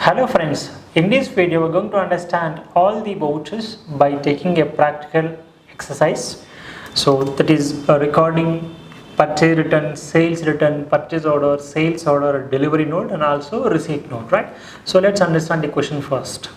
Hello friends, in this video we are going to understand all the vouchers by taking a practical exercise. So that is a recording, purchase return, sales return, purchase order, sales order, delivery note and also receipt note, right? So let's understand the question first.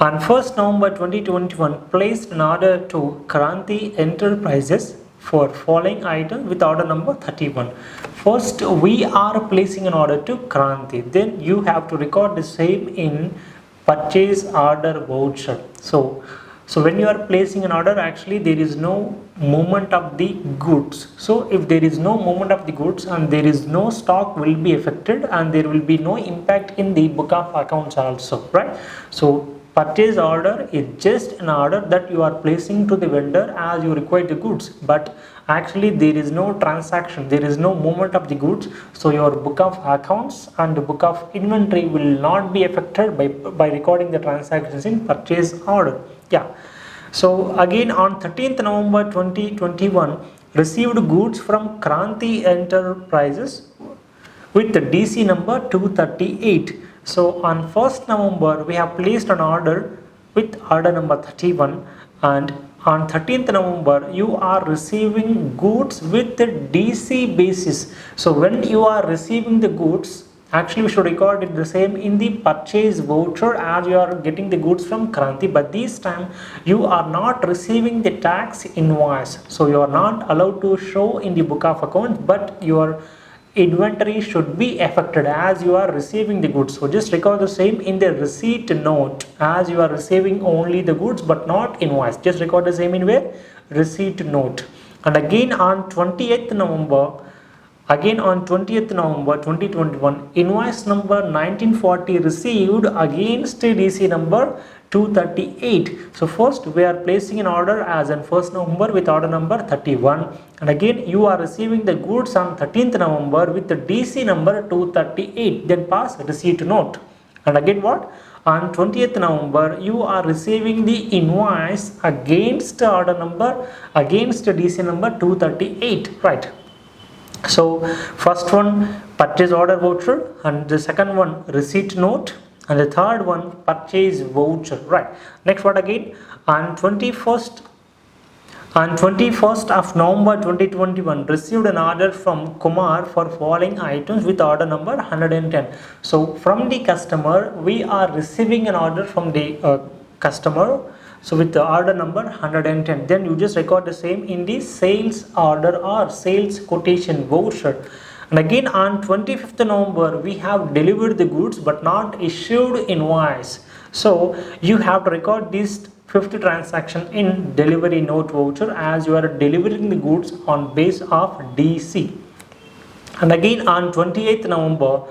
On 1st November 2021, placed an order to Kranti Enterprises for following item with order number 31. First, we are placing an order to Kranti. Then you have to record the same in purchase order voucher. So when you are placing an order, actually there is no movement of the goods. So if there is no movement of the goods and there is no stock will be affected and there will be no impact in the book of accounts also, right? So purchase order is just an order that you are placing to the vendor as you require the goods, but actually there is no transaction, there is no movement of the goods, so your book of accounts and the book of inventory will not be affected by recording the transactions in purchase order. Yeah. So again on 13th November 2021, received goods from Kranti Enterprises with the DC number 238. So on 1st November we have placed an order with order number 31, and on 13th November you are receiving goods with the DC basis. So when you are receiving the goods, actually we should record it the same in the purchase voucher as you are getting the goods from Kranti, but this time you are not receiving the tax invoice. So you are not allowed to show in the book of accounts, but your inventory should be affected as you are receiving the goods. So just record the same in the receipt note as you are receiving only the goods but not invoice. Just record the same in where? Receipt note. And again on 20th November 2021, invoice number 1940 received against DC number 238. So first we are placing an order as on 1st November with order number 31, and again you are receiving the goods on 13th November with the DC number 238. Then pass receipt note. And again what? On 20th November you are receiving the invoice against order number, against DC number 238, right? So first one purchase order voucher, and the second one receipt note, and the third one purchase voucher, right? Next what again? On 21st of November 2021, received an order from Kumar for following items with order number 110. So from the customer we are receiving an order from the customer, so with the order number 110, then you just record the same in the sales order or sales quotation voucher. And again on 25th November we have delivered the goods but not issued invoice, so you have to record this 50 transaction in delivery note voucher as you are delivering the goods on base of DC. And again on 28th November,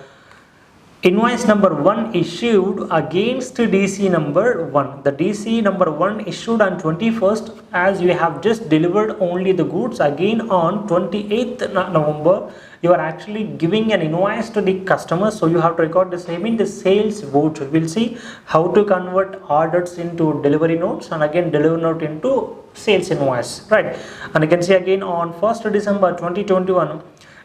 invoice number 1 issued against DC number 1. The DC number 1 issued on 21st as you have just delivered only the goods. Again on 28th November you are actually giving an invoice to the customer, so you have to record the same in the sales voucher. We'll see how to convert orders into delivery notes and again delivery note into sales invoice, right? And you can see again on 1st December 2021,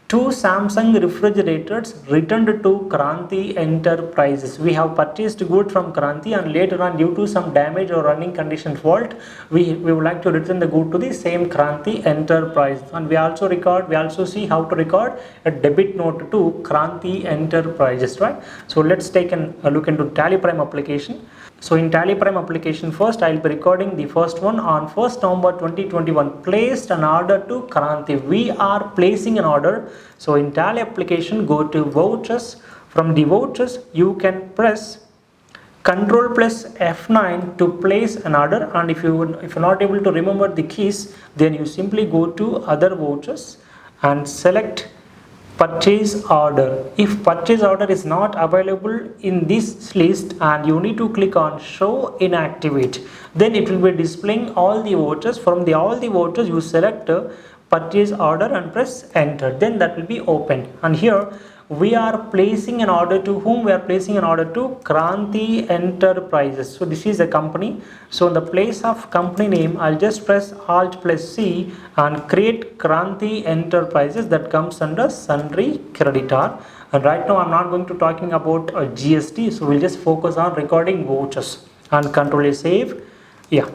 2 Samsung refrigerators returned to Kranti Enterprises. We have purchased goods from Kranti and later on due to some damage or running condition fault, we would like to return the good to the same Kranti Enterprise. And we also see how to record a debit note to Kranti Enterprises, right? So let's take a look into TallyPrime application. So in TallyPrime application, first I will be recording the first one. On 1st November 2021, placed an order to Kranti. We are placing an order. So in Tally application, go to vouchers. From the vouchers, you can press Ctrl plus F9 to place an order, and if you're not able to remember the keys, then you simply go to other vouchers and select purchase order. If purchase order is not available in this list and you need to click on show inactivate, then it will be displaying all the vouchers. From all the vouchers you select purchase order and press enter, then that will be opened. And here we are placing an order to whom? We are placing an order to Kranti Enterprises. So this is a company. So in the place of company name, I'll just press Alt plus C and create Kranti Enterprises. That comes under sundry creditor. And right now I'm not going to talking about GST, so we'll just focus on recording vouchers. And control is save. Yeah,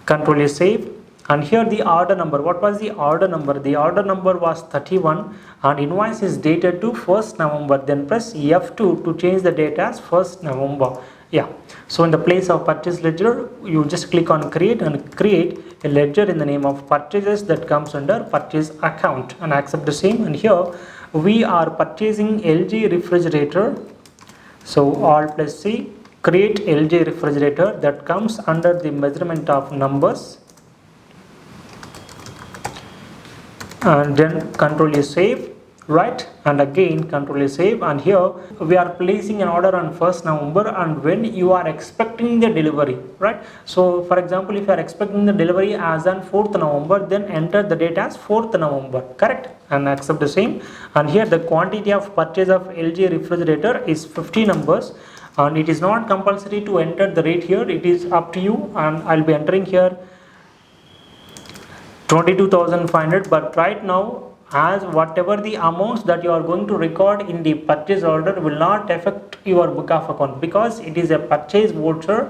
control is save. And here the order number, what was the order number? The order number was 31 and invoice is dated to 1st November. Then press F2 to change the date as 1st November. Yeah, so in the place of purchase ledger, you just click on create and create a ledger in the name of purchases that comes under purchase account and accept the same. And here we are purchasing LG refrigerator. So Alt plus C, create LG refrigerator, that comes under the measurement of numbers. And then control is save, right, and again control is save. And here we are placing an order on 1st November and when you are expecting the delivery, right? So for example, if you are expecting the delivery as on 4th November, then enter the date as 4th November, correct, and accept the same. And here the quantity of purchase of LG refrigerator is 50 numbers, and it is not compulsory to enter the rate here, it is up to you. And I'll be entering here 22,500, but right now, as whatever the amounts that you are going to record in the purchase order will not affect your book of account, because it is a purchase voucher,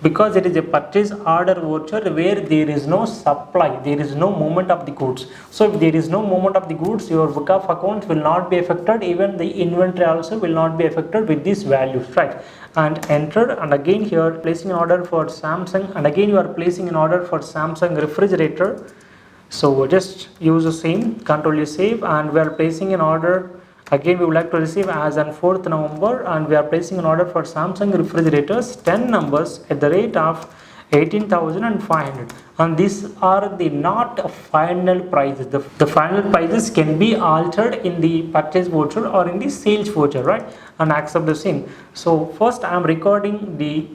because it is a purchase order voucher where there is no supply, there is no movement of the goods. So if there is no movement of the goods, your book of accounts will not be affected, even the inventory also will not be affected with these values, right? And enter, and again here placing an order for Samsung, and again you are placing an order for Samsung refrigerator. So just use the same, control is save, and we are placing an order. Again we would like to receive as on 4th November, and we are placing an order for Samsung refrigerators 10 numbers at the rate of 18,500. And these are the not final prices. The final prices can be altered in the purchase voucher or in the sales voucher, right? And accept the same. So first I am recording the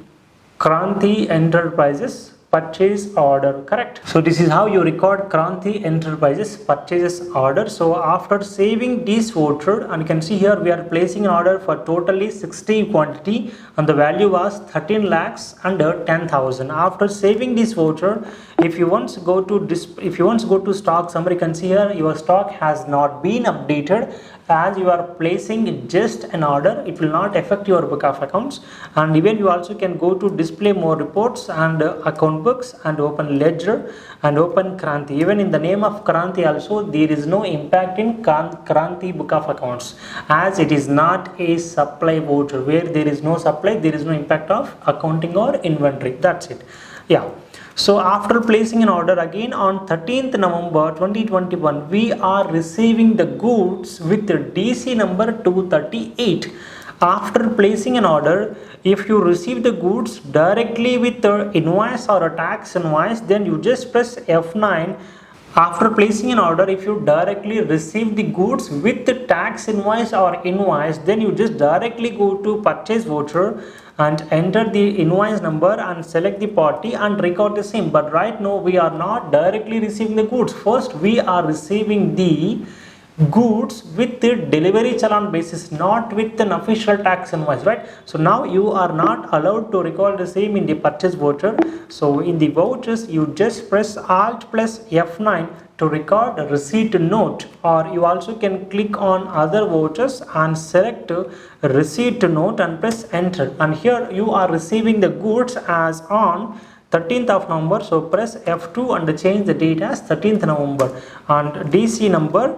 Kranti Enterprises purchase order, correct? So this is how you record Kranti Enterprises purchases order. So after saving this voucher, and you can see here we are placing an order for totally 60 quantity and the value was 13 lakhs under 10,000. After saving this voucher, if you once go to stock summary, you can see here your stock has not been updated, as you are placing just an order, it will not affect your book of accounts. And even you also can go to display more reports and account books and open ledger and open Kranti. Even in the name of Kranti also there is no impact in Kranti book of accounts, as it is not a supply voucher. Where there is no supply, there is no impact of accounting or inventory. That's it. Yeah. So after placing an order, again on 13th November 2021, we are receiving the goods with the DC number 238. After placing an order, if you receive the goods directly with the invoice or a tax invoice, then you just press F9. After placing an order, if you directly receive the goods with the tax invoice or invoice, then you just directly go to purchase voucher and enter the invoice number and select the party and record the same. But right now we are not directly receiving the goods. First we are receiving the goods with the delivery challan basis, not with an official tax invoice, right? So now you are not allowed to record the same in the purchase voucher. So in the vouchers you just press Alt plus F9 to record a receipt note, or you also can click on other vouchers and select receipt note and press enter. And here you are receiving the goods as on 13th of November. So press F2 and change the date as 13th November and DC number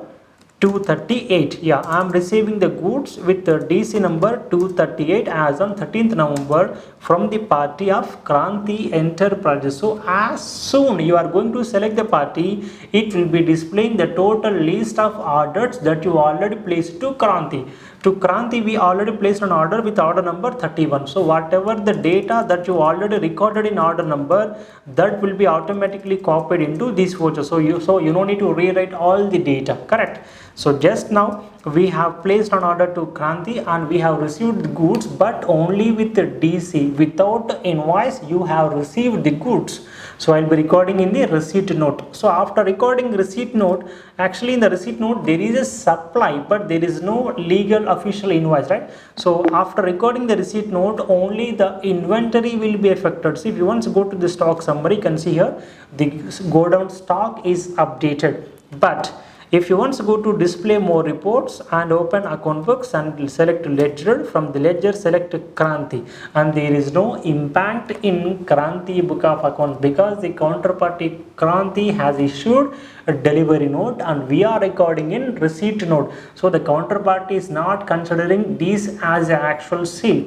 238. Yeah, I am receiving the goods with the DC number 238 as on 13th November from the party of Kranti Enterprises. So as soon you are going to select the party, it will be displaying the total list of orders that you already placed to Kranti. To Kranti we already placed an order with order number 31. So whatever the data that you already recorded in order number, that will be automatically copied into this voucher. So you don't need to rewrite all the data, correct? So just now we have placed an order to Kranti and we have received the goods, but only with the DC. Without invoice you have received the goods. So I'll be recording in the receipt note. So after recording receipt note, actually in the receipt note there is a supply, but there is no legal official invoice, right? So after recording the receipt note, only the inventory will be affected. So if you once go to the stock summary, you can see here the go down stock is updated, but If you once go to display more reports and open account books and select ledger, from the ledger select Kranti, and there is no impact in Kranti book of accounts because the counterparty Kranti has issued a delivery note and we are recording in receipt note. So the counterparty is not considering these as an actual sale,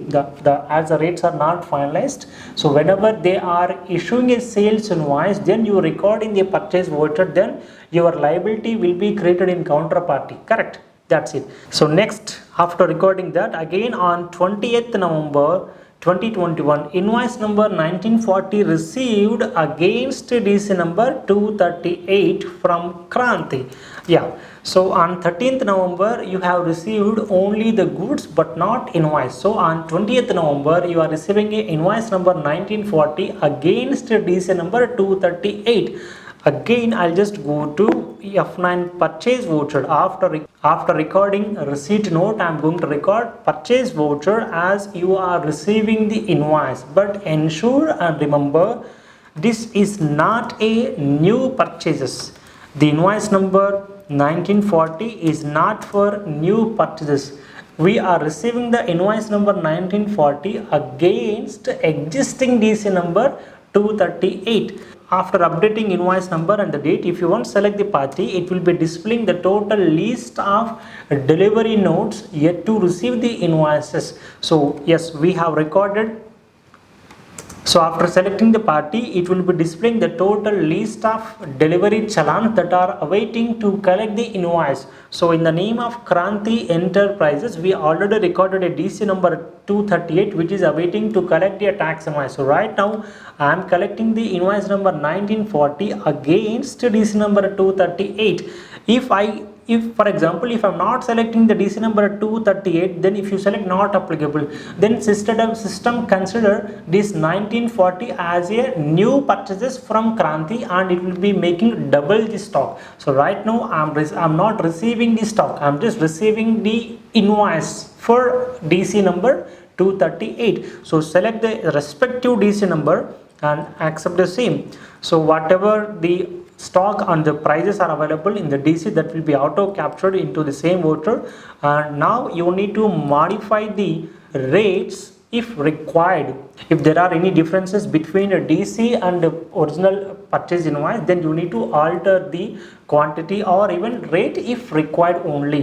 as the rates are not finalized. So whenever they are issuing a sales invoice, then you record in the purchase voucher, then your liability will be created in counterparty, correct? That's it. So next, after recording that, again on 20th November 2021, invoice number 1940 received against DC number 238 from Kranti. Yeah, so on 13th November you have received only the goods but not invoice. So on 20th November you are receiving a invoice number 1940 against DC number 238. Again, I'll just go to F9 purchase voucher. After recording receipt note, I'm going to record purchase voucher as you are receiving the invoice. But ensure and remember, this is not a new purchases. The invoice number 1940 is not for new purchases. We are receiving the invoice number 1940 against existing DC number 238. After updating invoice number and the date, if you want to select the party, it will be displaying the total list of delivery notes yet to receive the invoices. So yes, we have recorded. So after selecting the party, it will be displaying the total list of delivery challans that are awaiting to collect the invoice. So in the name of Kranti Enterprises, we already recorded a DC number 238 which is awaiting to collect a tax invoice. So right now I am collecting the invoice number 1940 against DC number 238. If for example, if I'm not selecting the DC number 238, then if you select not applicable, then system consider this 1940 as a new purchases from Kranti and it will be making double the stock. So right now I'm not receiving the stock, I'm just receiving the invoice for DC number 238. So select the respective DC number and accept the same. So whatever the stock and the prices are available in the DC, that will be auto captured into the same voucher, and now you need to modify the rates if required. If there are any differences between a DC and the original purchase invoice, then you need to alter the quantity or even rate if required only.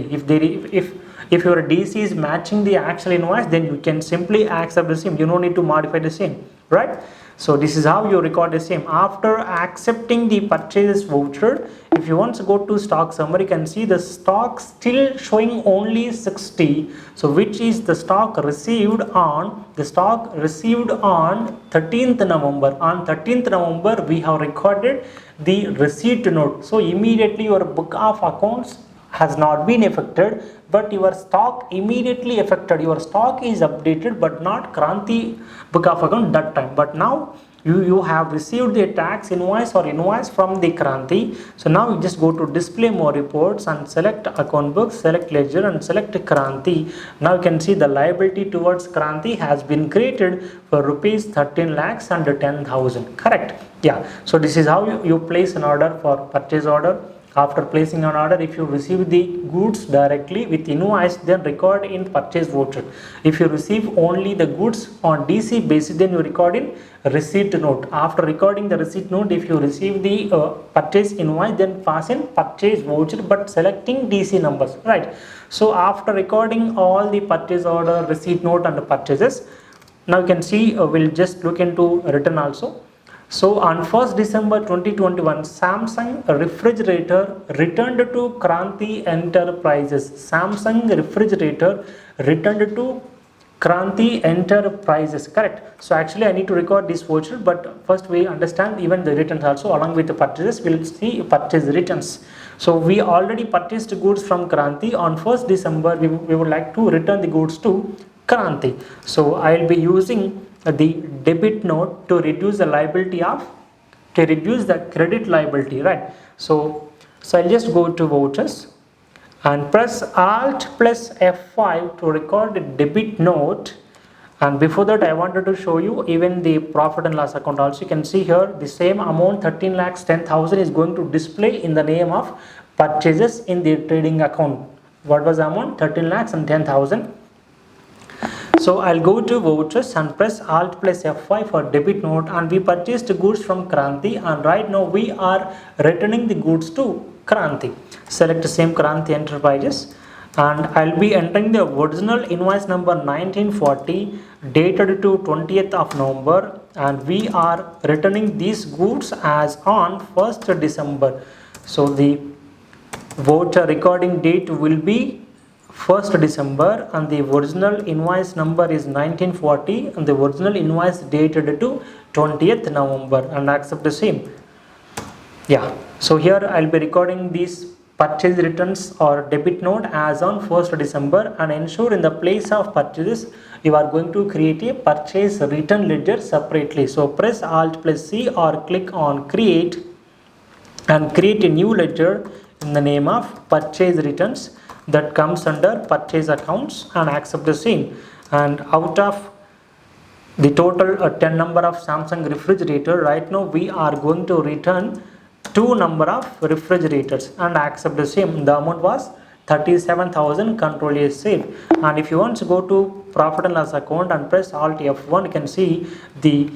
If your DC is matching the actual invoice, then you can simply accept the same, you don't need to modify the same, right? So this is how you record the same. After accepting the purchase voucher, if you want to go to stock summary, you can see the stock still showing only 60. So which is the stock received on 13th November. On 13th November, we have recorded the receipt note. So immediately your book of accounts has not been affected, but your stock immediately affected. Your stock is updated but not Kranti book of account that time. But now you have received the tax invoice or invoice from the Kranti. So now you just go to display more reports and select account book, select ledger and select Kranti. Now you can see the liability towards Kranti has been created for rupees 13 lakhs and 10,000, correct? Yeah, so this is how you place an order for purchase order. After placing an order, if you receive the goods directly with invoice, then record in purchase voucher. If you receive only the goods on DC basis, then you record in receipt note. After recording the receipt note, if you receive the purchase invoice, then pass in purchase voucher but selecting DC numbers, right? So after recording all the purchase order, receipt note and the purchases, now you can see we'll just look into return also. So on 1st December 2021, Samsung refrigerator returned to Kranti Enterprises. Samsung refrigerator returned to Kranti Enterprises, correct? So actually I need to record this voucher, but first we understand even the returns also. Along with the purchases, we'll see purchase returns. So we already purchased goods from Kranti. On 1st December, we would like to return the goods to Kranti. So I'll be using the debit note to reduce the liability to reduce the credit liability, right? So I'll just go to vouchers and press Alt plus F5 to record the debit note. And before that, I wanted to show you even the profit and loss account also. You can see here the same amount 13 lakhs 10,000 is going to display in the name of purchases in the trading account. What was the amount? 13 lakhs and 10,000. So I'll go to vouchers and press Alt plus F5 for debit note, and we purchased goods from Kranti, and right now we are returning the goods to Kranti. Select the same Kranti Enterprises, and I'll be entering the original invoice number 1940 dated to 20th of November, and we are returning these goods as on 1st December. So the voucher recording date will be 1st December, and the original invoice number is 1940, and the original invoice dated to 20th November, and accept the same. Yeah, so here I'll be recording these purchase returns or debit note as on 1st December, and ensure in the place of purchases you are going to create a purchase return ledger separately. So press Alt plus C or click on create and create a new ledger in the name of purchase returns that comes under purchase accounts, and accept the same. And out of the total 10 number of Samsung refrigerator, right now we are going to return 2 number of refrigerators, and accept the same. The amount was 37,000. Control A, save. And if you want to go to profit and loss account and press Alt F1, you can see the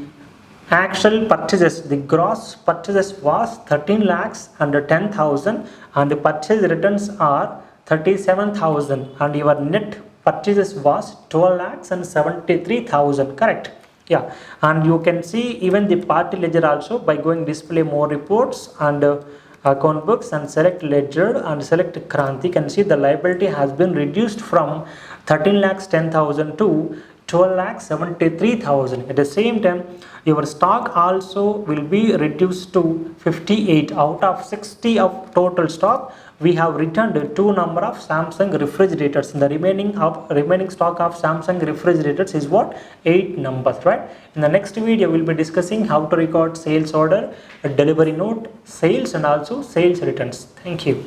actual purchases, the gross purchases was 13 lakhs and 10,000, and the purchase returns are 37,000, and your net purchases was 12 lakhs and 73,000. Correct? Yeah, and you can see even the party ledger also by going display more reports and account books, and select ledger and select Kranti. You can see the liability has been reduced from 13 lakhs 10,000 to 12 lakhs 73,000. At the same time, your stock also will be reduced to 58. Out of 60 of total stock, we have returned 2 number of Samsung refrigerators. The remaining stock of Samsung refrigerators is what? 8 numbers, right? In the next video, we'll be discussing how to record sales order, a delivery note, sales, and also sales returns. Thank you.